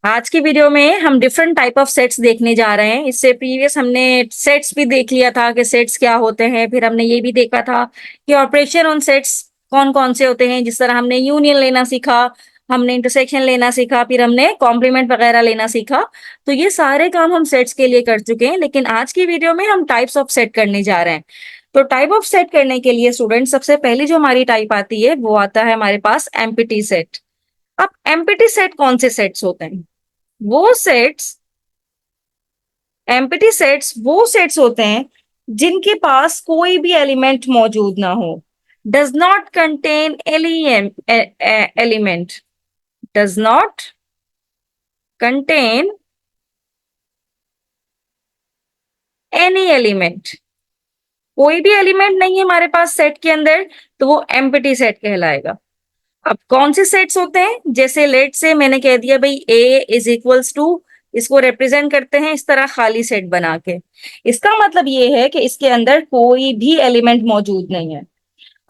आज की वीडियो में हम डिफरेंट टाइप ऑफ सेट्स देखने जा रहे हैं। इससे प्रीवियस हमने सेट्स भी देख लिया था कि सेट्स क्या होते हैं। फिर हमने ये भी देखा था कि ऑपरेशन ऑन सेट्स कौन कौन से होते हैं। जिस तरह हमने यूनियन लेना सीखा, हमने इंटरसेक्शन लेना सीखा, फिर हमने कॉम्प्लीमेंट वगैरह लेना सीखा। तो ये सारे काम हम सेट्स के लिए कर चुके हैं, लेकिन आज की वीडियो में हम टाइप्स ऑफ सेट करने जा रहे हैं। तो टाइप ऑफ सेट करने के लिए स्टूडेंट सबसे पहली जो हमारी टाइप आती है वो आता है हमारे पास एम्प्टी सेट। अब एम्प्टी सेट कौन से सेट्स होते हैं? वो सेट्स एम्प्टी सेट्स वो सेट्स होते हैं जिनके पास कोई भी एलिमेंट मौजूद ना हो। Does not contain element, does not contain any element. कोई भी एलिमेंट नहीं है हमारे पास सेट के अंदर, तो वो एम्प्टी सेट कहलाएगा। अब कौन से सेट्स होते हैं? जैसे लेट से मैंने कह दिया भाई ए इज इक्वल्स टू, इसको रिप्रेजेंट करते हैं इस तरह खाली सेट बना के। इसका मतलब ये है कि इसके अंदर कोई भी एलिमेंट मौजूद नहीं है।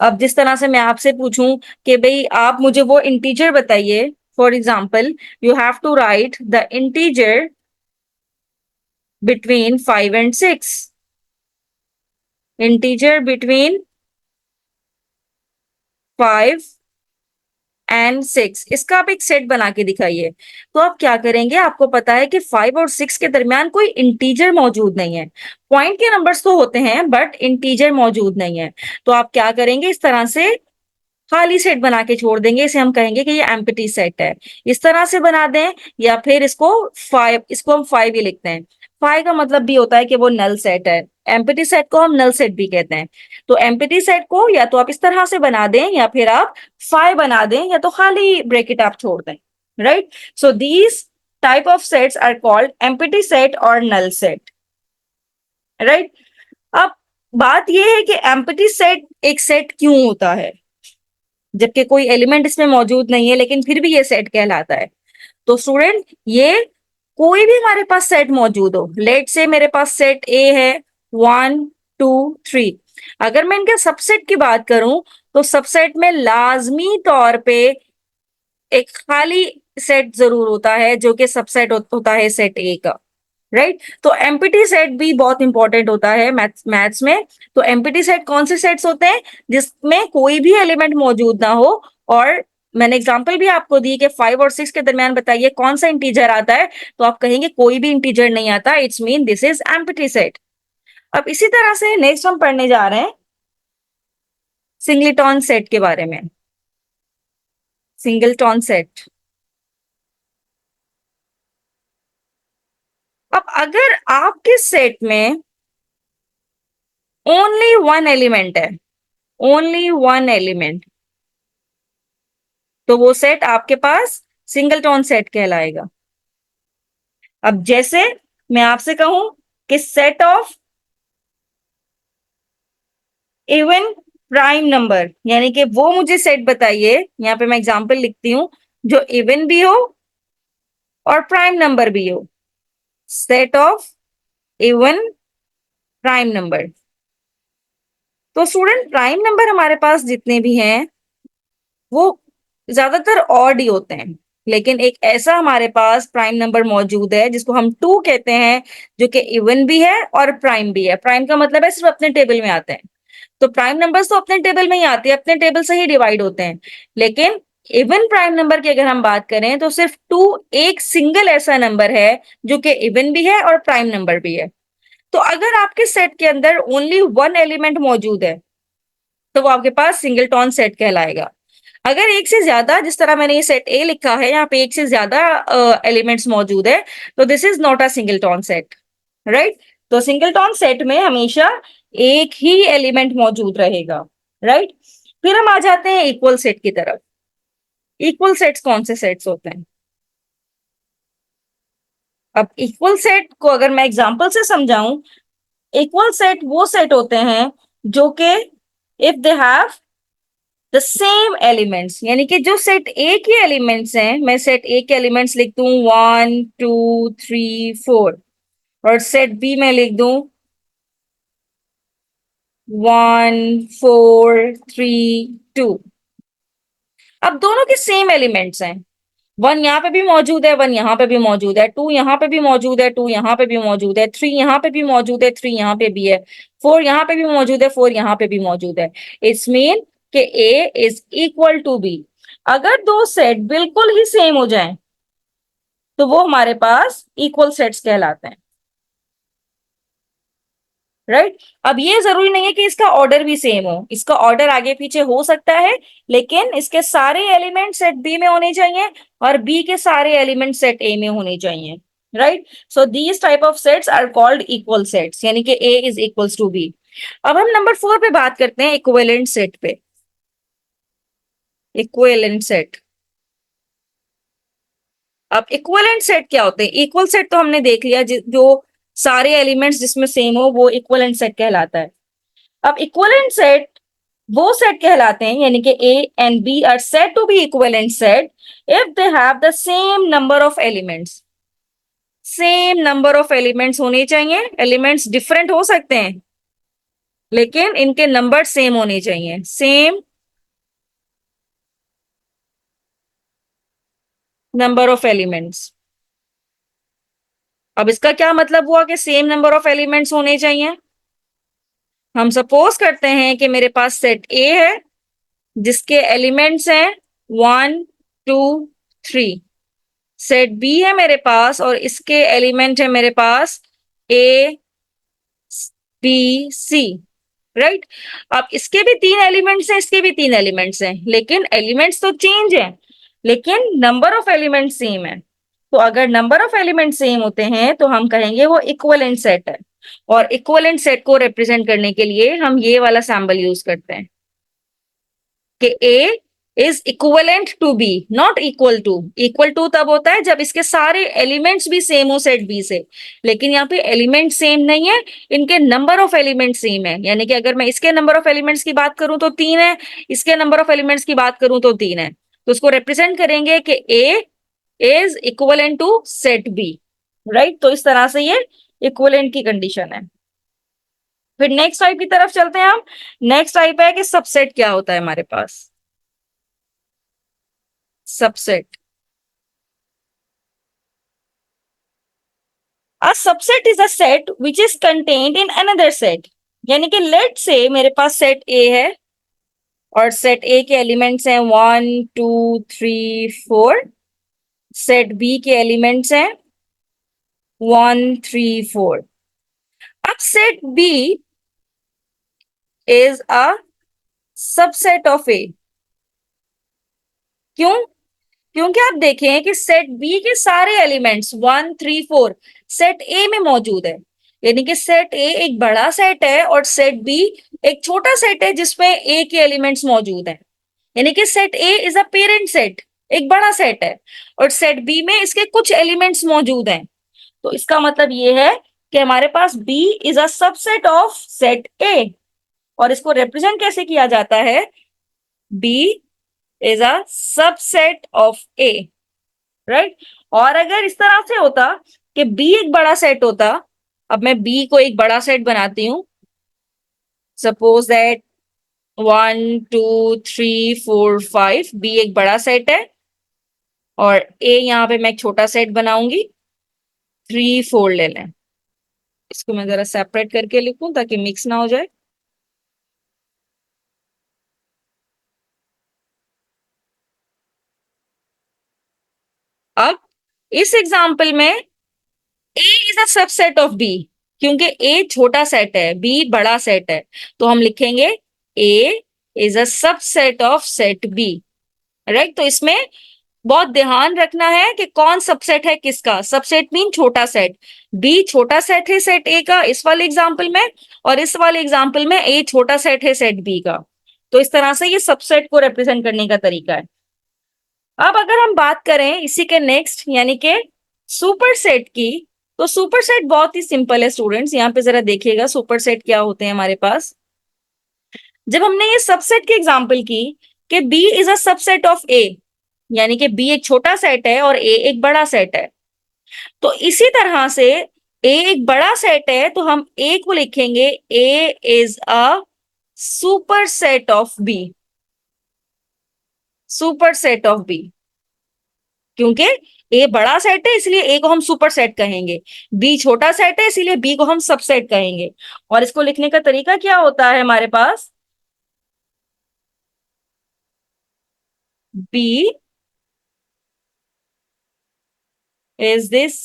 अब जिस तरह से मैं आपसे पूछूं कि भाई आप मुझे वो इंटीजर बताइए, for example you have to write the integer between 5 and 6। Integer between 5 and 6, इसका आप एक सेट बना के दिखाइए। तो आप क्या करेंगे? आपको पता है कि 5 और 6 के दरमियान कोई इंटीजर मौजूद नहीं है। पॉइंट के नंबर्स तो होते हैं बट इंटीजर मौजूद नहीं है। तो आप क्या करेंगे? इस तरह से खाली सेट बना के छोड़ देंगे। इसे हम कहेंगे कि ये एम्प्टी सेट है। इस तरह से बना दें, या फिर इसको हम 5 ही लिखते हैं। 5 का मतलब भी होता है कि वो नल सेट है। एम्प्टी सेट को हम नल सेट भी कहते हैं। तो एम्प्टी सेट को या तो आप इस तरह से बना दें, या फिर आप 5 बना दें, या तो खाली ब्रैकेट आप छोड़ दें। Right, so these type of sets are called empty set और नल सेट। राइट, अब बात यह है कि एम्प्टी सेट एक सेट क्यों होता है जबकि कोई एलिमेंट इसमें मौजूद नहीं है, लेकिन फिर भी ये सेट कहलाता है। तो स्टूडेंट, ये कोई भी हमारे पास सेट मौजूद हो, लेट से मेरे पास सेट ए है 1 2 3। अगर मैं इनके सबसेट की बात करूं तो सबसेट में लाजमी तौर पे एक खाली सेट जरूर होता है जो कि सबसेट होता है सेट ए का। राइट, तो एम्प्टी सेट भी बहुत इंपॉर्टेंट होता है मैथ्स में। तो एम्प्टी सेट कौन से सेट्स होते हैं? जिसमें कोई भी एलिमेंट मौजूद ना हो। और मैंने एग्जांपल भी आपको दी कि 5 और 6 के दरमियान बताइए कौन सा इंटीजर आता है, तो आप कहेंगे कोई भी इंटीजर नहीं आता, it's mean this is empty set. अब इसी तरह से नेक्स्ट हम पढ़ने जा रहे हैं सिंगलेटन सेट के बारे में। Singleton set. अब अगर आपके सेट में ओनली वन एलिमेंट है, ओनली वन एलिमेंट, तो वो सेट आपके पास सिंगलटन सेट कहलाएगा। अब जैसे मैं आपसे कहूं कि set of even prime number, यानी कि वो मुझे सेट बताइए, यहां पे मैं एग्जांपल लिखती हूं, जो इवन भी हो और प्राइम नंबर भी हो। Set of even prime number. तो स्टूडेंट, प्राइम नंबर हमारे पास जितने भी हैं वो ज्यादातर ऑड ही होते हैं, लेकिन एक ऐसा हमारे पास प्राइम नंबर मौजूद है जिसको हम 2 कहते हैं, जो कि इवन भी है और प्राइम भी है। प्राइम का मतलब है सिर्फ अपने टेबल में आते हैं। तो प्राइम नंबर्स तो अपने टेबल में ही आते हैं, अपने टेबल से ही डिवाइड होते हैं। लेकिन इवन प्राइम नंबर की अगर हम बात करें तो सिर्फ 2 एक सिंगल ऐसा नंबर है जो कि इवन भी है और प्राइम नंबर भी है। तो अगर आपके सेट के अंदर ओनली वन एलिमेंट मौजूद है तो वो आपके पास सिंगलटन सेट कहलाएगा। अगर एक से ज्यादा, जिस तरह मैंने ये सेट ए लिखा है, यहाँ पे एक से ज्यादा एलिमेंट्स मौजूद है, तो this is not a singleton set. Right, तो सिंगलटन सेट में हमेशा एक ही एलिमेंट मौजूद रहेगा। राइट, फिर हम आ जाते हैं इक्वल सेट की तरफ। इक्वल सेट्स कौन से सेट्स होते हैं? अब इक्वल सेट को अगर मैं एग्जांपल से समझाऊं, इक्वल सेट वो सेट होते हैं जो कि if they have the same elements, यानी कि जो सेट ए के एलिमेंट्स हैं, मैं सेट ए के एलिमेंट्स लिख दूं 1 2 3 4, और सेट बी में लिख दूं 1 4 3 2। अब दोनों के सेम एलिमेंट्स हैं, वन यहाँ पे भी मौजूद है, वन यहाँ पे भी मौजूद है, टू यहाँ पे भी मौजूद है, टू यहाँ पे भी मौजूद है, थ्री यहाँ पे भी मौजूद है, थ्री यहाँ पे भी है, फोर यहाँ पे भी मौजूद है, फोर यहाँ पे भी मौजूद है। इट्स मीन कि A is equal to be. अगर दो सेट बिल्कुल ही सेम हो जाएं तो वो हमारे पास इक्वल सेट्स कहलाते हैं, राइट। अब ये जरूरी नहीं है कि इसका ऑर्डर भी सेम हो, इसका ऑर्डर आगे पीछे हो सकता है, लेकिन इसके सारे एलिमेंट सेट बी में होने चाहिए और बी के सारे एलिमेंट सेट ए में होने चाहिए, right. So these type of sets are called equal sets, यानी कि A is equals to B. अब हम नंबर 4 पे बात करते हैं, इक्विवेलेंट सेट पे। Equivalent set. अब इक्विवेलेंट सेट क्या होते हैं? इक्वल सेट तो हमने देख लिया, जो सारे एलिमेंट्स जिसमें सेम हो वो इक्विवेलेंट सेट कहलाता है। अब इक्विवेलेंट सेट वो सेट कहलाते हैं, यानी कि A and B are said to be equivalent set if they have the same number of elements. Same number of elements होने चाहिए, एलिमेंट्स डिफरेंट हो सकते हैं लेकिन इनके नंबर सेम होने चाहिए, सेम नंबर ऑफ एलिमेंट्स। अब इसका क्या मतलब हुआ कि सेम नंबर ऑफ एलिमेंट्स होने चाहिए? हम सपोज करते हैं कि मेरे पास सेट ए है जिसके एलिमेंट्स हैं one, two, three. Set B है मेरे पास और इसके एलिमेंट है मेरे पास ए, बी, सी, राइट। अब इसके भी तीन एलिमेंट्स हैं, इसके भी तीन एलिमेंट्स हैं, लेकिन एलिमेंट्स तो चेंज है लेकिन नंबर ऑफ एलिमेंट सेम है। तो अगर नंबर ऑफ एलिमेंट सेम होते हैं तो हम कहेंगे वो इक्विवेलेंट सेट है। और इक्विवेलेंट सेट को रिप्रेजेंट करने के लिए हम ये वाला सिंबल यूज करते हैं कि A is equivalent to B, not equal to. Equal to तब होता है जब इसके सारे एलिमेंट्स भी सेम हो सेट बी से, लेकिन यहाँ पे एलिमेंट सेम नहीं है, इनके नंबर ऑफ एलिमेंट सेम है। यानी कि अगर मैं इसके नंबर ऑफ एलिमेंट्स की बात करूं तो तीन है, इसके नंबर ऑफ एलिमेंट्स की बात करूं तो तीन है, तो उसको रिप्रेजेंट करेंगे कि A is equivalent to set B, right. तो इस तरह से ये इक्विवेलेंट की कंडीशन है। फिर नेक्स्ट टाइप की तरफ चलते हैं हम। नेक्स्ट टाइप है कि सबसेट क्या होता है हमारे पास। Subset. A subset is a set which is contained in another set। यानी कि लेट से मेरे पास सेट ए है और सेट ए के एलिमेंट्स हैं one, two, three, four. Set B के एलिमेंट्स हैं वन, थ्री, फोर। अब set B is a subset of A. क्यों? क्योंकि आप देखें कि सेट बी के सारे elements one, three, four set A में मौजूद है। यानी कि सेट ए एक बड़ा सेट है और सेट बी एक छोटा सेट है जिसमें ए के एलिमेंट्स मौजूद हैं। यानी कि set A is a parent set, एक बड़ा सेट है, और सेट बी में इसके कुछ एलिमेंट्स मौजूद हैं। तो इसका मतलब ये है कि हमारे पास B is a subset of set A. और इसको रिप्रेजेंट कैसे किया जाता है? B is a subset of A, right. और अगर इस तरह से होता कि बी एक बड़ा सेट होता, अब मैं बी को एक बड़ा सेट बनाती हूं, suppose that one, two, three, four, five, B एक बड़ा सेट है और ए यहाँ पे मैं एक छोटा सेट बनाऊंगी, थ्री, फोर ले लें। इसको मैं जरा सेपरेट करके लिखूं ताकि मिक्स ना हो जाए। अब इस एग्जाम्पल में A is a subset of B, क्योंकि ए छोटा सेट है, बी बड़ा सेट है, तो हम लिखेंगे A is a subset of set B, right. तो इसमें बहुत ध्यान रखना है कि कौन सबसेट है किसका। सबसेट मीन छोटा सेट, बी छोटा सेट है सेट ए का इस वाले एग्जाम्पल में, और इस वाले एग्जाम्पल में ए छोटा सेट है सेट बी का। तो इस तरह से ये सबसेट को रिप्रेजेंट करने का तरीका है। अब अगर हम बात करें इसी के नेक्स्ट यानी कि सुपर सेट की, तो सुपर सेट बहुत ही सिंपल है स्टूडेंट्स। यहाँ पे जरा देखिएगा सुपर सेट क्या होते हैं हमारे पास। जब हमने ये सबसेट की एग्जांपल की कि B is a subset of A, यानी कि बी एक छोटा सेट है और ए एक बड़ा सेट है, तो इसी तरह से ए एक बड़ा सेट है तो हम ए को लिखेंगे A is a super set of B. Super set of B, क्योंकि ए बड़ा सेट है इसलिए ए को हम सुपर सेट कहेंगे, बी छोटा सेट है इसीलिए बी को हम सबसेट कहेंगे। और इसको लिखने का तरीका क्या होता है हमारे पास, बी इज दिस,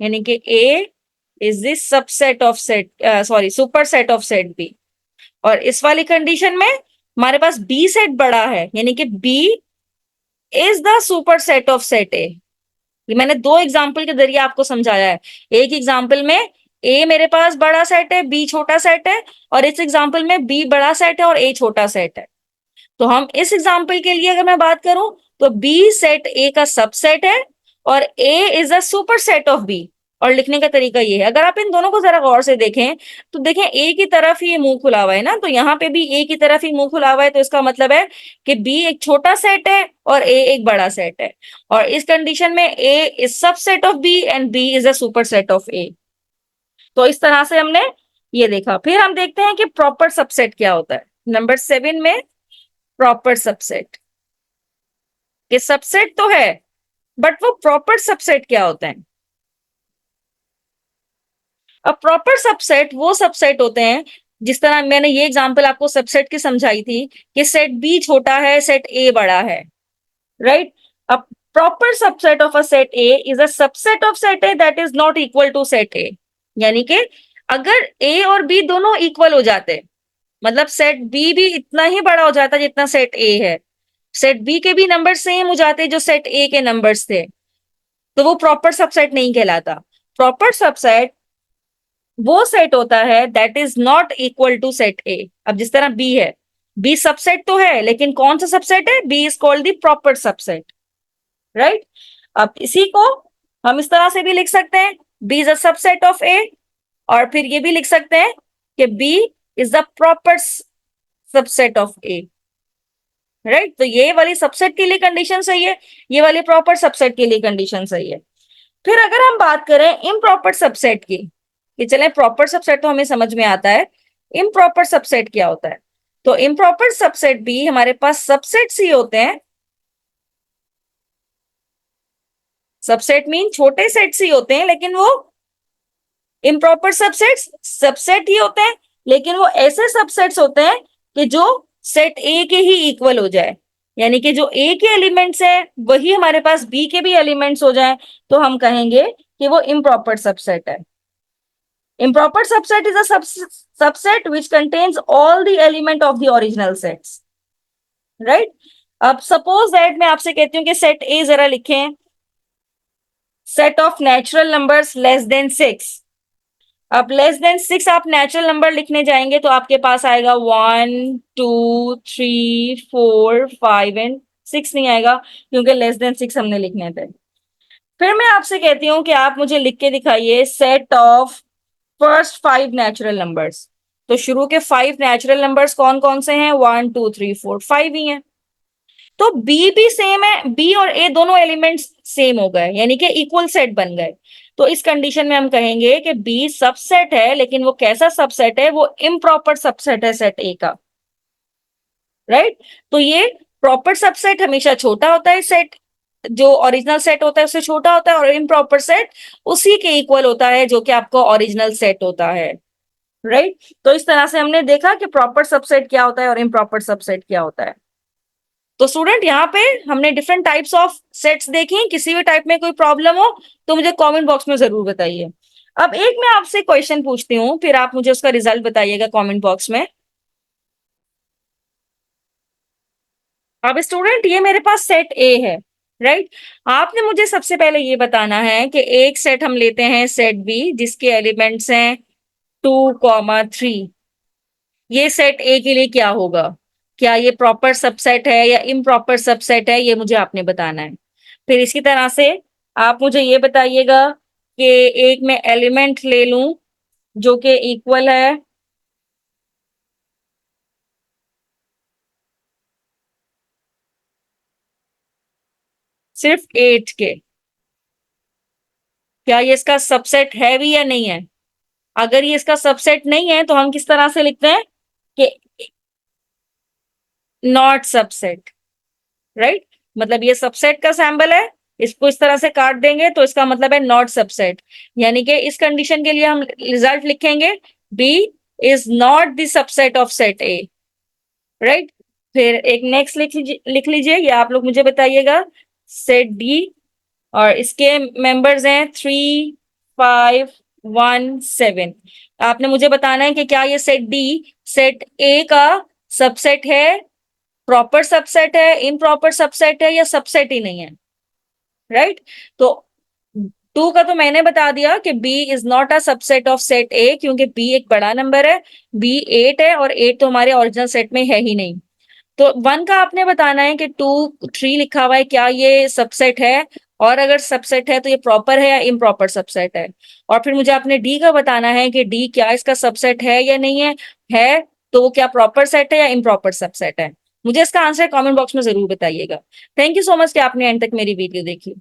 यानी कि A is this subset of set, sorry super set of set B. और इस वाली कंडीशन में हमारे पास बी सेट बड़ा है, यानी कि B is the super set of set A. ये मैंने दो एग्जाम्पल के जरिए आपको समझाया है। एक एग्जाम्पल में ए मेरे पास बड़ा सेट है, बी छोटा सेट है, और इस एग्जाम्पल में बी बड़ा सेट है और ए छोटा सेट है। तो हम इस एग्जाम्पल के लिए अगर मैं बात करूं तो बी सेट ए का सबसेट है और A is a super set of B. और लिखने का तरीका ये है, अगर आप इन दोनों को जरा गौर से देखें तो देखें ए की तरफ ही मुंह खुला हुआ है ना, तो यहाँ पे भी ए की तरफ ही मुंह खुला हुआ है, तो इसका मतलब है कि बी एक छोटा सेट है और ए एक बड़ा सेट है। और इस कंडीशन में A is subset of B and B is a super set of A. तो इस तरह से हमने ये देखा। फिर हम देखते हैं कि प्रॉपर सबसेट क्या होता है। नंबर 7 में प्रॉपर सबसेट, ये सबसेट तो है बट वो प्रॉपर सबसेट क्या होता है। अब प्रॉपर सबसेट वो सबसेट होते हैं, जिस तरह मैंने ये एग्जांपल आपको सबसेट की समझाई थी कि सेट बी छोटा है सेट ए बड़ा है, राइट। अब proper subset of a set A is a subset of set A that is not equal to set A. यानी कि अगर ए और बी दोनों इक्वल हो जाते, मतलब सेट बी भी इतना ही बड़ा हो जाता जितना सेट ए है, सेट बी के भी नंबर सेम हो जाते जो सेट ए के नंबर्स थे, तो वो प्रॉपर सबसेट नहीं कहलाता। प्रॉपर सबसेट वो सेट होता है that is not equal to set A. अब जिस तरह बी है, बी सबसेट तो है लेकिन कौन सा सबसेट है, B is called the proper subset, right. अब इसी को हम इस तरह से भी लिख सकते हैं, B is a subset of A, और फिर ये भी लिख सकते हैं कि B is the proper subset of A, right. तो ये वाली सबसेट के लिए कंडीशन सही है, ये वाली प्रॉपर सबसेट के लिए कंडीशन सही है। फिर अगर हम बात करें इम्प्रॉपर सबसेट की, कि चले प्रॉपर सबसेट तो हमें समझ में आता है, इम्प्रॉपर सबसेट क्या होता है। तो इम्प्रॉपर सबसेट भी हमारे पास सबसेट्स ही होते हैं, सबसेट मीन छोटे सेट्स ही होते हैं, लेकिन वो इम्प्रॉपर सबसेट्स सबसेट ही होते हैं, लेकिन वो ऐसे सबसेट्स होते हैं कि जो सेट ए के ही इक्वल हो जाए, यानी कि जो ए के एलिमेंट्स है वही हमारे पास बी के भी एलिमेंट्स हो जाए, तो हम कहेंगे कि वो इम्प्रॉपर सबसेट है। Improper subset is a subset which contains all the element of the original sets, right? अब सपोज दैट मैं आपसे कहती हूँ कि सेट ए जरा लिखें, set of natural numbers less than 6। अब लेस देन 6 आप नेचुरल नंबर लिखने जाएंगे तो आपके पास आएगा 1 2 3 4 5 एंड 6 नहीं आएगा, क्योंकि लेस देन 6 हमने लिखने थे। फिर मैं आपसे कहती हूँ कि आप मुझे लिख के दिखाइए set of first 5 natural numbers. तो शुरू के 5 नेचुरल नंबर्स कौन कौन से हैं, 1 2 3 4 5 ही हैं। तो बी भी सेम है, बी और ए दोनों एलिमेंट्स सेम हो गए, यानी कि इक्वल सेट बन गए। तो इस कंडीशन में हम कहेंगे कि बी सबसेट है, लेकिन वो कैसा सबसेट है, वो इम्प्रॉपर सबसेट है सेट ए का, राइट। तो ये प्रॉपर सबसेट हमेशा छोटा होता है, सेट जो ओरिजिनल सेट होता है उससे छोटा होता है, और इम्प्रॉपर सेट उसी के इक्वल होता है जो कि आपको ओरिजिनल सेट होता है, राइट। तो इस तरह से हमने देखा कि प्रॉपर सबसेट क्या होता है और इम्प्रॉपर सबसेट क्या होता है। तो स्टूडेंट यहाँ पे हमने डिफरेंट टाइप्स ऑफ सेट्स देखी, किसी भी टाइप में कोई प्रॉब्लम हो तो मुझे कमेंट बॉक्स में जरूर बताइए। अब एक मैं आपसे क्वेश्चन पूछती हूँ, फिर आप मुझे उसका रिजल्ट बताइएगा कमेंट बॉक्स में। अब स्टूडेंट ये मेरे पास सेट ए है, राइट। आपने मुझे सबसे पहले ये बताना है कि एक सेट हम लेते हैं सेट बी जिसके एलिमेंट्स हैं 2 3। ये सेट ए के लिए क्या होगा, क्या ये प्रॉपर सबसेट है या इम्प्रॉपर सबसेट है, ये मुझे आपने बताना है। फिर इसी तरह से आप मुझे ये बताइएगा कि एक मैं एलिमेंट ले लूं जो कि इक्वल है सिर्फ 8 के, क्या ये इसका सबसेट है भी या नहीं है। अगर ये इसका सबसेट नहीं है तो हम किस तरह से लिखते हैं कि नॉट सबसेट, राइट। मतलब ये सबसेट का सैंबल है, इसको इस तरह से काट देंगे तो इसका मतलब है नॉट सबसेट। यानी कि इस कंडीशन के लिए हम रिजल्ट लिखेंगे B is not the subset of set A, right. फिर एक नेक्स्ट लिख लीजिए, ये आप लोग मुझे बताइएगा। सेट डी और इसके मेंबर्स हैं 3, 5, 1, 7। आपने मुझे बताना है कि क्या ये सेट डी सेट ए का सबसेट है, प्रॉपर सबसेट है, इम्प्रॉपर सबसेट है, या सबसेट ही नहीं है, राइट। तो टू का तो मैंने बता दिया कि B is not a subset of set A, क्योंकि बी एक बड़ा नंबर है, बी 8 है और 8 तो हमारे ओरिजिनल सेट में है ही नहीं। तो वन का आपने बताना है कि 2, 3 लिखा हुआ है, क्या ये सबसेट है, और अगर सबसेट है तो ये प्रॉपर है या इम्प्रॉपर सबसेट है। और फिर मुझे आपने डी का बताना है कि डी क्या इसका सबसेट है या नहीं है तो वो क्या प्रॉपर सेट है या इम्प्रॉपर सबसेट है। मुझे इसका आंसर कमेंट बॉक्स में जरूर बताइएगा। थैंक यू सो मच कि आपने एंड तक मेरी वीडियो देखी।